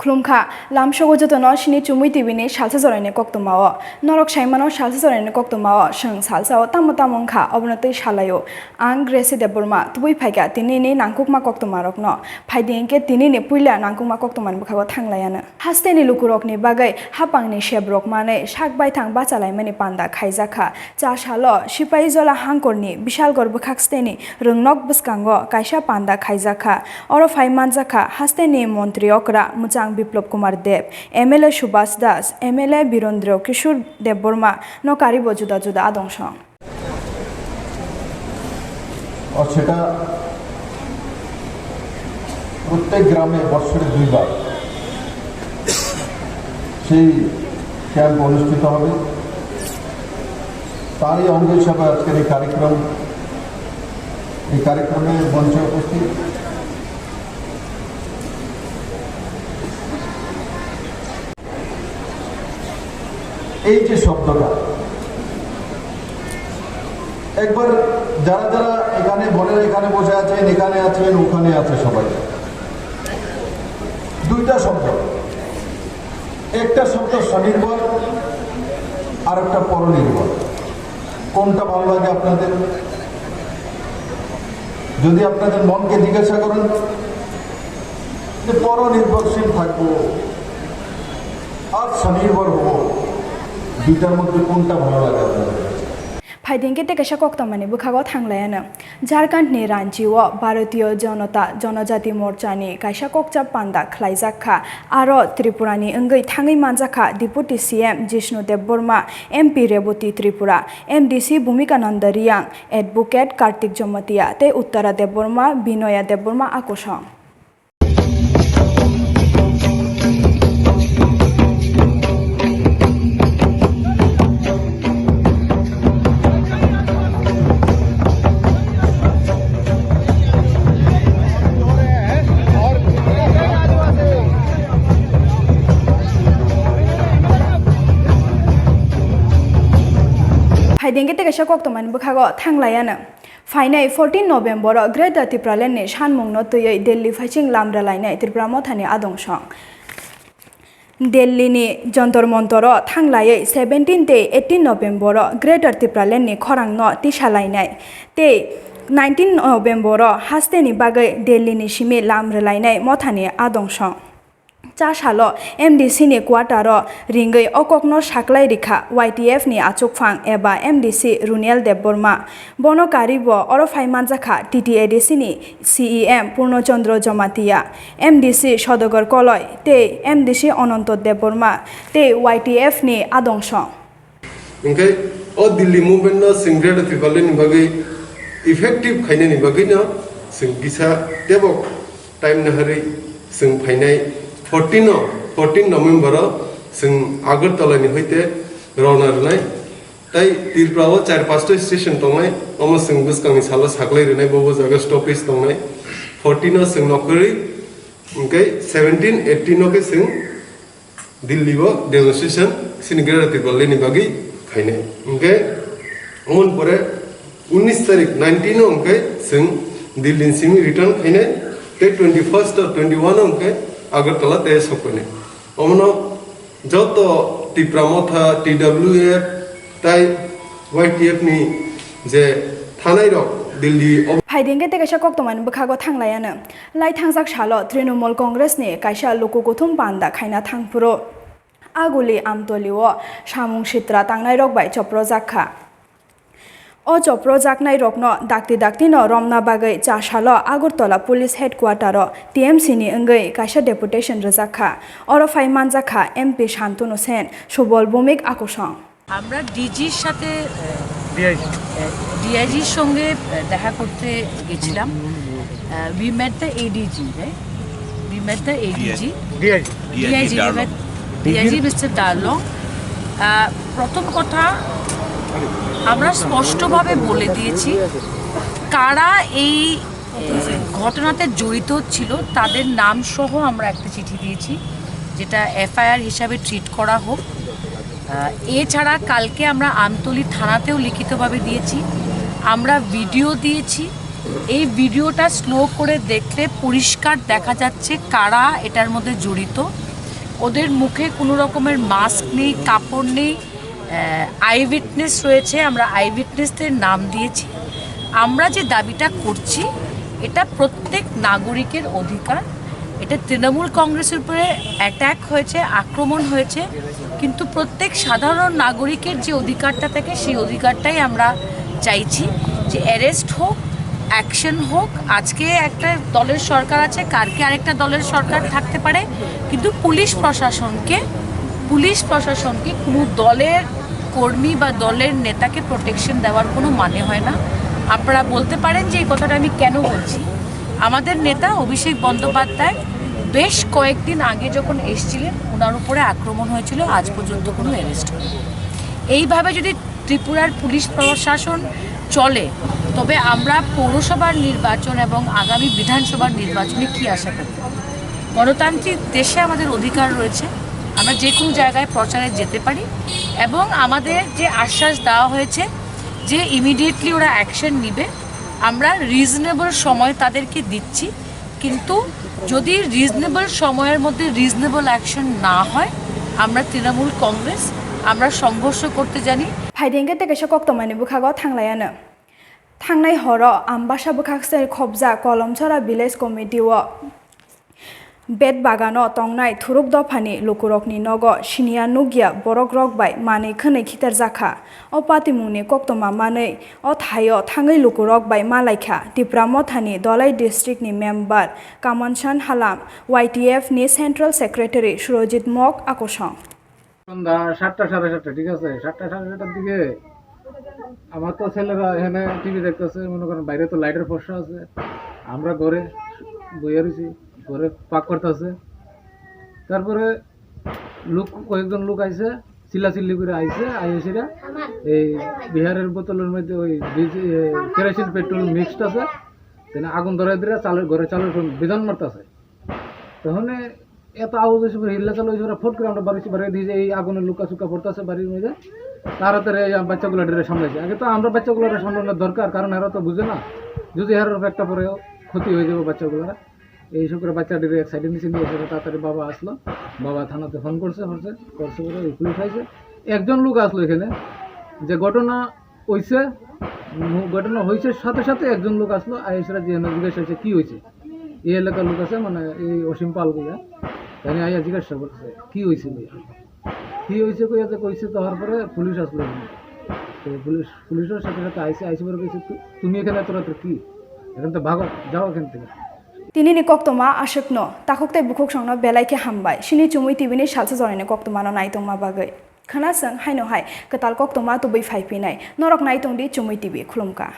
Klumka, Lam Shogotono, Shini Chumiti, Salsa Zorani Koktwma, Norok Shaimano, Salsa Zorani Koktwma, Sheng Salsa, Tamotamonka, Obnati Shalayo, Ang Gracie de Burma, Tui Paga, Tinini, Nankukma Koktwma no, Paidinke, Tinini, Pula, Nankuma Koktwman Bukawa Tanglayana. Hasteni Lukurokni Bagay, Hapangni Shebrok Mane, Shak by Tang Batalai Mani Panda, Kaizaka, Jashalo, Shipaizola Hankorni, Bishal Gorbukaksteni, Rungnok Buskango, Kaisha Panda, Kaizaka, Orofai Manzaka, Hasteni Montriokra, Muchang Biplab Kumar Deb MLA Subhash Das MLA Virender কিশোর দেববর্মা নকারিব জুদা জুদা আদংশ আর সেটা প্রত্যেক গ্রামে বছরে দুইবার সেই camp অনুষ্ঠিত হবে তারই অঙ্গ হিসাবে আজকের এই কার্যক্রমে মঞ্চে উপস্থিত এই যে শব্দটা একবার যারা যারা এখানে বলেন এখানে বসে আছেন এখানে আছেন ওখানে আছে সবাই দুইটা শব্দ একটা শব্দ স্বনির্ভর আর একটা পরনির্ভর কোনটা ভালো লাগে আপনাদের যদি আপনাদের মনকে জিজ্ঞাসা করেন যে পরনির্ভরশীল থাকবো আর স্বনির্ভর হবো দুইটার মধ্যে কোনটা ভালো লাগে আপনাদের ফাইদিংকে টেকেশা কক্তমানি বুখাগো থাংলায়ানো ঝাড়খণ্ডনি রাঞ্চিও ভারতীয় জনজাতি মোর্চানি কাইসা ককচা পান্ডা খ্লাইজাখা আরো ত্রিপুরানি অঙ্গৈ থাঙै মানজাখা deputy CM Jishnu Debbarma MP Rebati Tripura MDC Bhumikananda Reang advocate Kartik Jamatia তে উত্তরা দেববর্মা বিনয়া দেববর্মা আকোশং Haidengke tekesha Koktwman bukhago thanglayana. Fainai 14 November Great Tripraleni Shanmungno tuyoi Delhi Phaiching Lamra lainai Tripura mothani adongshong. Delhi ni Jontor Montoro thanglayai 17 te 18 November Great Tripraleni khorangno tisalainai. Te 19 November hasteni bagai Delhi ni shimi Lamra lainai mothani adongshong. চাশালো MDC নি কোয়ার্টারো রিঙ্গৈ অককনো সাকলাই রেখা YTF নি আচুকফাং এবা MDC Runial Debbarma বনকারিব অরফাই মানজাখা TTADC নি CEM পূর্ণচন্দ্র Jamatia MDC সদগর Kalai তে MDC অনন্ত দেববর্মা তে YTF নি আদংশ ओंखाय ओ Delhi movement न सिंग्रेड त्रिपालनि बागै इफेक्टिव खायनायनि बागै न जों गिसा देबक टाइम नहरै जों फायनाय 14 November जों आगरतलानि हयते रवना रनाय ताई त्रिपुरायाव 4-5टा स्टेशन दंनाय अमा जों बुसकांनि साला सागलाय रनाय बबो जागा स्टपेज दंनाय 14 जों नकरै ओंखाय 17 18 के जों दिल्लीआव डेमोन्स्ट्रेशन सिंग्रेड त्रिपालनि बागै खायनाय ओंखाय उन परे 19 तारिख 19 ओंखाय जों दिल्लीसिम रिटार्न खायनाय ते 21 और 21 ओंखाय আগরতলা তে সকনে অমন যত টিপ্রামথা টিডব্লিউএফ তাই ওয়াইটিএফ নি যে থানাই রক দিল্লি ফাইদিংকে তেকেশা কক্তমান বখাগো থাংলায়ানো লাই থাংজাক সালো তৃণমূল কংগ্রেস নি কাইসা লোকগথুম পান্ডা খাইনা থাংপুরো আগুলি আমতলিও সামুং সিত্রা তাংনাই রক বাই চপ্রজাখা O chopro jaknai rokno dakti no romna bagai chashalo Agartala Police Headquarter TMC ni engai kaisa deputation rejakha orofai manjakha MP Shantanu Sen Subol Bhumik আকোশং আমরা ডিজির সাথে ডিআইজির সঙ্গে দেখা করতে গেছিলাম we met the ADG right we met the ADG DIG Mr. Darlong প্রথম কথা আমরা স্পষ্টভাবে বলে দিয়েছি কারা এই ঘটনাতে জড়িত ছিল তাদের নাম সহ আমরা একটা চিঠি দিয়েছি যেটা এফআইআর হিসাবে ট্রিট করা হোক এছাড়া কালকে আমরা আমতলী থানাতেও লিখিতভাবে দিয়েছি আমরা ভিডিও দিয়েছি এই ভিডিওটা স্লো করে দেখলে পরিষ্কার দেখা যাচ্ছে কারা এটার মধ্যে জড়িত ওদের মুখে কোনো রকমের মাস্ক নেই, কাপড় নেই, আই উইটনেস রয়েছে, আমরা আই উইটনেসদের নাম দিয়েছি। আমরা যে দাবিটা করছি এটা প্রত্যেক নাগরিকের অধিকার। এটা তৃণমূল কংগ্রেসের উপরে অ্যাট্যাক হয়েছে, আক্রমণ হয়েছে, কিন্তু প্রত্যেক সাধারণ নাগরিকের যে অধিকারটা থাকে সেই অধিকারটাই আমরা চাইছি যে অ্যারেস্ট হোক, অ্যাকশন হোক। আজকে একটা দলের সরকার আছে, কালকে আরেকটা দলের সরকার থাকতে পারে, কিন্তু পুলিশ প্রশাসনকে কোনো দলের কর্মী বা দলের নেতাকে প্রোটেকশন দেওয়ার কোনো মানে হয় না। আপনারা বলতে পারেন যে এই কথাটা আমি কেন বলছি। আমাদের নেতা অভিষেক বন্দ্যোপাধ্যায় বেশ কয়েকদিন আগে যখন এসেছিলেন ওনার উপরে আক্রমণ হয়েছিল, আজ পর্যন্ত কোনো অ্যারেস্ট হয়নি। এইভাবে যদি ত্রিপুরার পুলিশ প্রশাসন চলে তবে আমরা পৌরসভার নির্বাচন এবং আগামী বিধানসভার নির্বাচনে কী আশা করব? গণতান্ত্রিক দেশে আমাদের অধিকার রয়েছে, আমরা যে কোনো জায়গায় প্রচারে যেতে পারি, এবং আমাদের যে আশ্বাস দেওয়া হয়েছে যে ইমিডিয়েটলি ওরা অ্যাকশন নিবে, আমরা রিজনেবল সময় তাদেরকে দিচ্ছি। কিন্তু যদি রিজনেবল সময়ের মধ্যে রিজনেবল অ্যাকশন না হয়, আমরা তৃণমূল কংগ্রেস আমরা সংঘর্ষ করতে জানি। ফাইদেंगे तेकेशा कोक्तमानि बुखागो थांलायानो थांनाय हरो आम्बासा बुखागसे खबजा कलमछरा विलेज कमिटिओ बेद बागानो तंगनाय थुरुक दफानि लुकुरकनि नगो सिनिया नुगिया बरक रकबाय मानै खोनै खितार जाखा अ पातिमुनि कोक्तमा मानै अ थायो थाङै लुकुरकबाय मालायखा तिप्रा मथानि दलाई डिस्ट्रिक्टनि मेम्बार कामनसान हालाम YTF नि सेंट्रल सेक्रेटारि सुरजित मक आकर्षण সন্ধ্যা 7টা 7:30, ঠিক আছে। 7টা 7:30টার দিকে আমার তো ছেলেরা এখানে টিভি দেখতেছে, মনে করেন বাইরে তো লাইটের ফর্সা আছে, আমরা ঘরে বইয়ে রয়েছি, ঘরে পাক করতেছে। তারপরে কয়েকজন লোক আইছে, চিল্লাচিল্লি করে আইছে, আইসিরা এই বিহারের বোতলের মধ্যে ওই কেরোসিন পেট্রোল মিক্সড আছে, আগুন ধরাই দিয়ে ঘরে চালের বিধান মারতেছে। তখন এত আওয়াজ হয়েছে, হিল্লা চালু হয়েছে, ফট করে আমরা বাড়ি দিয়ে এই আগুনের লুকা চুকা পড়তেছে বাড়ির মধ্যে। তাড়াতাড়ি বাচ্চাগুলো সামলাইছে। আগে তো আমরা বাচ্চাগুলোর সামলানোর দরকার, কারণ এরা তো বুঝে না, যদি এর একটা পরে ক্ষতি হয়ে যাবে বাচ্চাগুলোরা। এইসব করে বাচ্চাটির এক সাইডে নিচে নিয়ে এসে তাড়াতাড়ি বাবা আসলো, বাবা থানাতে ফোন করছে করে পুলিশ আইছে। একজন লোক আসলো এখানে, যে ঘটনা হয়েছে সাথে সাথে একজন লোক আসলো, আইসরা যে জিজ্ঞাসা হয়েছে কী হয়েছে। এই এলাকার লোক আছে, মানে এই অসীম পাল কইয়া, তাই আইয়া জিজ্ঞাসা করছে কী হয়েছে কইয়াতে কইছে। তো হওয়ার পরে পুলিশ আসলো, তো পুলিশের সাথে সাথে আইসি পরে কইছে তুমি এখানে তোরা তো কি এখান থেকে ভাগো, যাও এখান থেকে। तिनिनि कोक्तमा आशकनो ताखुकते बुखुक संनो बेलाइके हामबाय सिनि चुमुइ टिभिनि सालसा जरायनो कोक्तमानो नायतंमा बागै खोनासों हायनो हाय कताल कोक्तमा तुबै फाइफिनाय नरक नायतंदि चुमुइ टिभि खुलुमका।